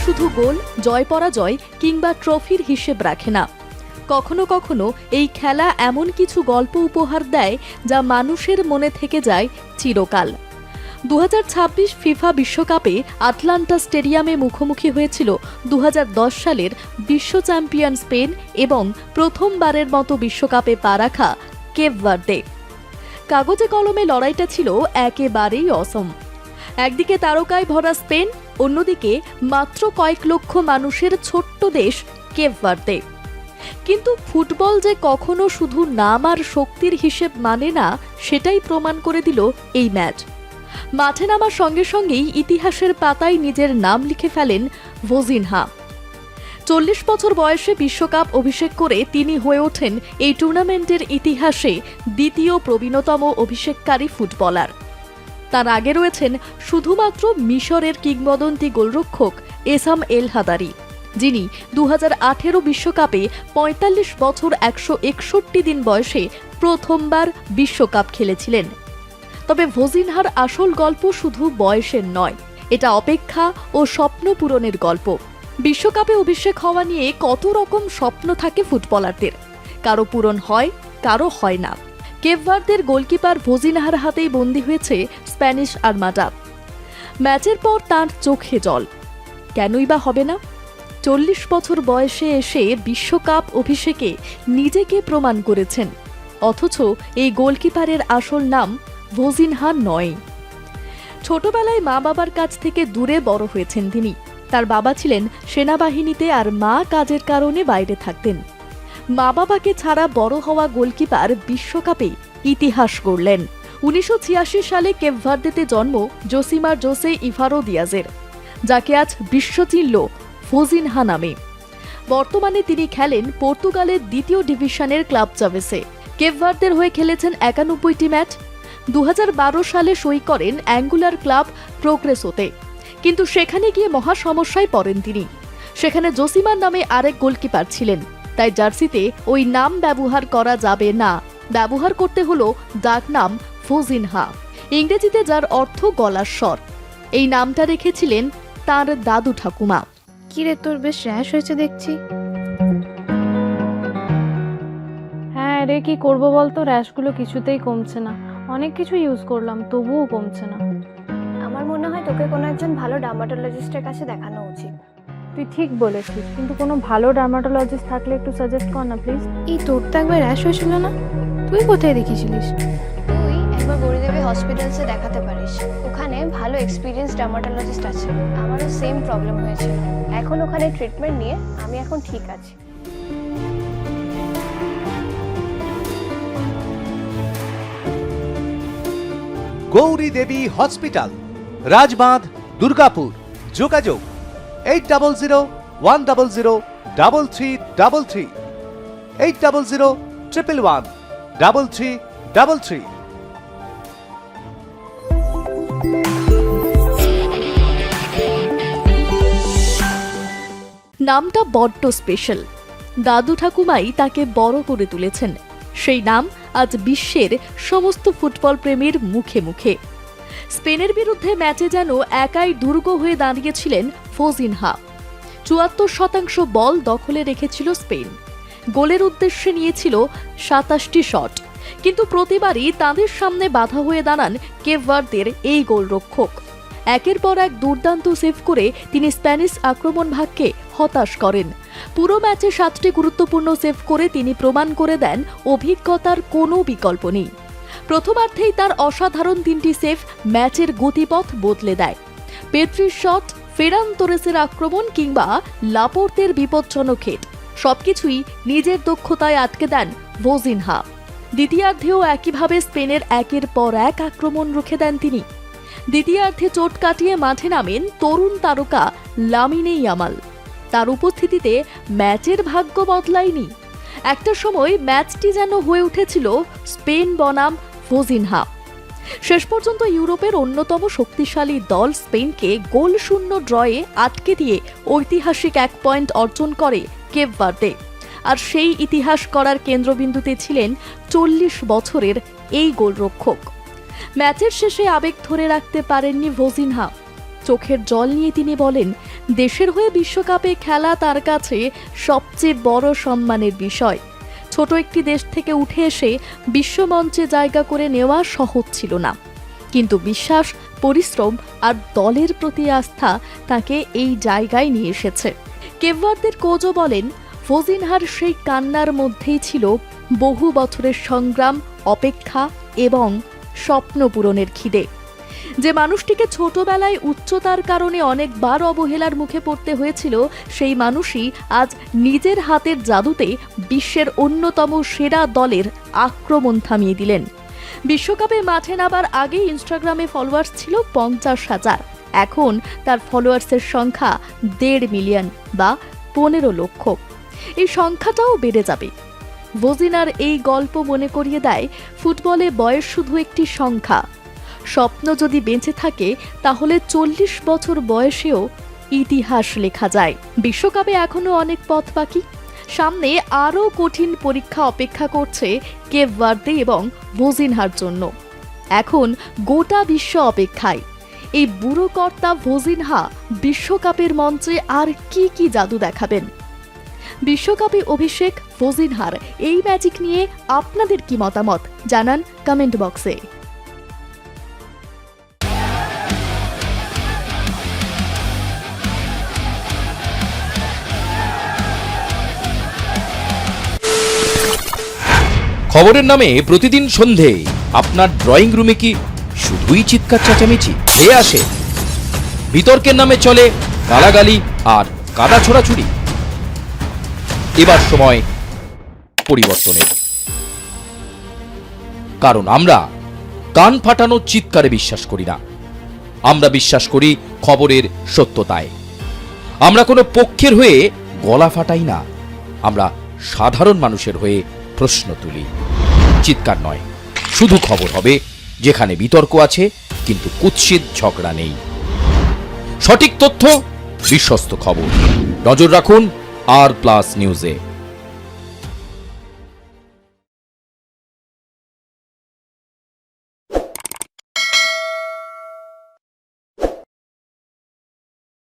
শুধু গোল, জয় পরাজয় কিংবা ট্রফির হিসেব রাখে না। কখনো কখনো এই খেলা এমন কিছু গল্প উপহার দেয় যা মানুষের মনে থেকে যায় চিরকাল। 2026 ফিফা বিশ্বকাপে আটলান্টা স্টেডিয়ামে মুখোমুখি হয়েছিল 2010 সালের বিশ্ব চ্যাম্পিয়ন স্পেন এবং প্রথমবারের মতো বিশ্বকাপে পা রাখা কেপ ভার্দে। কাগজে কলমে লড়াইটা ছিল একেবারেই অসম। একদিকে তারকায় ভরা স্পেন, অন্যদিকে মাত্র কয়েক লক্ষ মানুষের ছোট্ট দেশ কেপ ভার্দে। কিন্তু ফুটবল যে কখনো শুধু নাম আর শক্তির হিসেব মানে না, সেটাই প্রমাণ করে দিল এই ম্যাচ। মাঠে নামার সঙ্গে সঙ্গেই ইতিহাসের পাতায় নিজের নাম লিখে ফেলেন ভোজিনহা। 40 বছর বয়সে বিশ্বকাপ অভিষেক করে তিনি হয়ে ওঠেন এই টুর্নামেন্টের ইতিহাসে দ্বিতীয় প্রবীণতম অভিষেককারী ফুটবলার। তার আগে রয়েছেন শুধুমাত্র মিশরের কিংবদন্তি গোলরক্ষক এসাম এল হাদারি, যিনি 2018 বিশ্বকাপে 45 বছর 161 দিন বয়সে প্রথমবার বিশ্বকাপ খেলেছিলেন। তবে ভোজিনহার আসল গল্প শুধু বয়সের নয়, এটা অপেক্ষা ও স্বপ্ন পূরণের গল্প। বিশ্বকাপে অভিষেক হওয়া নিয়ে কত রকম স্বপ্ন থাকে ফুটবলারদের, কারো পূরণ হয়, কারো হয় না। কেপ ভার্দের গোলকিপার ভোজিনহার হাতেই বন্দী হয়েছে স্প্যানিশ আর্মাডা। ম্যাচের পর তার চোখে জল। কেনই বা হবে না? 40 বছর বয়সে এসে বিশ্বকাপ অভিষেকে নিজেকে প্রমাণ করেছেন, অথচ এই গোলকিপারের আসল নাম ভোজিনহা নয়। ছোটবেলায় মা বাবার কাছ থেকে দূরে বড় হয়েছেন তিনি। তার বাবা ছিলেন সেনাবাহিনীতে আর মা কাজের কারণে বাইরে থাকতেন। মা বাবাকে ছাড়া বড় হওয়া গোলকিপার বিশ্বকাপে ইতিহাস গড়লেন। 1986 সালে কেপ ভার্দেতে জন্ম জোসিমার জোসে ইভারো দিয়াজের, যাকে আজ বিশ্ব চিনল ভোজিনহা নামে। বর্তমানে তিনি খেলেন পর্তুগালের দ্বিতীয় ডিভিশনের ক্লাব চাভেসে। কেপ ভার্দের হয়ে খেলেছেন 91টি ম্যাচ। 2012 সালে সই করেন অ্যাঙ্গুলার ক্লাব প্রোগ্রেসোতে, কিন্তু সেখানে গিয়ে মহা সমস্যায় পড়েন তিনি। সেখানে জোসিমার নামে আরেক গোলকিপার ছিলেন, তাই জার্সিতে ওই নাম ব্যবহার করা যাবে না, ব্যবহার করতে হলো ডাকনাম ভোজিনহা, ইংরেজিতে যার অর্থ গলার স্বর। এই নামটা রেখেছিলেন তার দাদু ঠাকুমা। কিরে, তোর বেশ র্যাশ হয়েছে দেখছি। হ্যাঁ রে, কি করবো বলতো, র্যাশগুলো কিছুতেই কমছে না। অনেক কিছু ইউজ করলাম, তবুও কমছে না। আমার মনে হয় তোকে কোনো একজন ভালো ডার্মাটোলজিস্টের কাছে দেখানো উচিত। তুই ঠিক বলেছিস, কিন্তু কোনো ভালো ডার্মাটোলজিস্ট থাকলে একটু সাজেস্ট কর না প্লিজ। এই তোর তো একবার র্যাশ হয়েছিল না? তুই কোথায় দেখিয়েছিলিস? তুই একবার গৌরীদেবী হসপিটালসে দেখাতে পারিস, ওখানে ভালো এক্সপিরিয়েন্স ডার্মাটোলজিস্ট আছে। আমারও সেম প্রবলেম হয়েছিল, এখন ওখানে ট্রিটমেন্ট নিয়ে আমি এখন ঠিক আছি। গৌরী দেবী হসপিটাল, রাজবাঁধ, দুর্গাপুর। যোগাযোগ 8001003333, 8001113333। নামটা বড্ড স্পেশাল। দাদু ঠাকুমাই তাকে বড় করে তুলেছেন। সেই নাম আজ বিশ্বের সমস্ত ফুটবল প্রেমীর মুখে মুখে। স্পেনের বিরুদ্ধে ম্যাচে যেন একাই দুর্গ হয়ে দাঁড়িয়েছিলেন ভোজিনহা। 74% বল দখলে রেখেছিল স্পেন। গোলের উদ্দেশ্যে নিয়েছিল 27টি শট, কিন্তু প্রতিবারই তাদের সামনে বাধা হয়ে দাঁড়ান কেপ ভার্দের এই গোলরক্ষক। একের পর এক দুর্দান্ত সেভ করে তিনি স্প্যানিশ আক্রমণ ভাগকে হতাশ করেন। পুরো ম্যাচে 7টি গুরুত্বপূর্ণ সেভ করে তিনি প্রমাণ করে দেন অভিজ্ঞতার কোনো বিকল্প নেই। প্রথমার্ধেই তার অসাধারণ 3টি সেভ ম্যাচের গতিপথ বদলে দেয়। পেদ্রির শট, ফেরান তোরেসের আক্রমণ কিংবা লাপোর্তের বিপজ্জনক হেড, সবকিছুই নিজের দক্ষতায় আটকে দেন ভোজিনহা। দ্বিতীয়ার্ধেও একইভাবে স্পেনের একের পর এক আক্রমণ রুখে দেন তিনি। দ্বিতীয়ার্ধে চোট কাটিয়ে মাঠে নামেন তরুণ তারকা লামিনে ইয়ামাল। তার উপস্থিতিতে ম্যাচের ভাগ্য বদলায়নি। একটা সময় ম্যাচটি যেন হয়ে উঠেছিল স্পেন বনাম ভোজিনহা। শেষ পর্যন্ত ইউরোপের অন্যতম শক্তিশালী দল স্পেনকে গোলশূন্য ড্রয়ে আটকে দিয়ে ঐতিহাসিক 1 পয়েন্ট অর্জন করে কেপ ভার্দে। আর সেই ইতিহাস করার কেন্দ্রবিন্দুতে ছিলেন 40 বছরের এই গোলরক্ষক। ম্যাচের শেষে আবেগ ধরে রাখতে পারেননি ভোজিনহা। চোখের জল নিয়ে তিনি বলেন, দেশের হয়ে বিশ্বকাপে খেলা তার কাছে সবচেয়ে বড় সম্মানের বিষয়। ছোট একটি দেশ থেকে উঠে এসে বিশ্বমঞ্চে জায়গা করে নেওয়া সহজ ছিল না, কিন্তু বিশ্বাস, পরিশ্রম আর দলের প্রতি আস্থা তাকে এই জায়গায় নিয়ে এসেছে। কেপভার্দের কোচও বলেন, ফজিনহার সেই কান্নার মধ্যেই ছিল বহু বছরের সংগ্রাম, অপেক্ষা এবং স্বপ্ন পূরণের খিদে। যে মানুষটিকে ছোটবেলায় উচ্চতার কারণে অনেকবার অবহেলার মুখে পড়তে হয়েছিল, সেই মানুষই আজ নিজের হাতের জাদুতে বিশ্বের অন্যতম সেরা দলের আক্রমণ থামিয়ে দিলেন। বিশ্বকাপে মাঠে নামার আগে ইনস্টাগ্রামে ফলোয়ার্স ছিল 50,000, এখন তার ফলোয়ার্সের সংখ্যা 1.5 মিলিয়ন বা 15 লক্ষ। এই সংখ্যাটাও বেড়ে যাবে। ভজিনার এই গল্প মনে করিয়ে দেয়, ফুটবলে বয়স শুধু একটি সংখ্যা। স্বপ্ন যদি বেঁচে থাকে তাহলে 40 বছর বয়সেও ইতিহাস লেখা যায়। বিশ্বকাপে এখনো অনেক পথ বাকি, সামনে আরও কঠিন পরীক্ষা অপেক্ষা করছে কেপভার্দে এবং ভজিনহার জন্য। এখন গোটা বিশ্ব অপেক্ষায় এই বুড়ো কর্তা ভজিনহা বিশ্বকাপের মঞ্চে আর কি কি জাদু দেখাবেন। বিশ্বকাপে অভিষেক ভজিনহার এই ম্যাজিক নিয়ে আপনাদের কি মতামত জানান কমেন্ট বক্সে। খবরের নামে প্রতিদিন সন্ধে আপনার ড্রয়িং রুমে কি শুধুই চিৎকার চেঁচামেচি খেয়ে আসে? বিতর্কের নামে চলে গালাগালি আর কাদা ছোড়াছুড়ি। এবার সময় পরিবর্তনের, কারণ আমরা কান ফাটানো চিৎকারে বিশ্বাস করি না। আমরা বিশ্বাস করি খবরের সত্যতায়। আমরা কোনো পক্ষের হয়ে গলা ফাটাই না, আমরা সাধারণ মানুষের হয়ে প্রশ্ন তুলি। চিৎকার নয়, শুধু খবর হবে যেখানে বিতর্ক আছে কিন্তু কুৎসিত ঝগড়া নেই। সঠিক তথ্য, বিশ্বস্ত খবর। নজর রাখুন আর প্লাস নিউজে।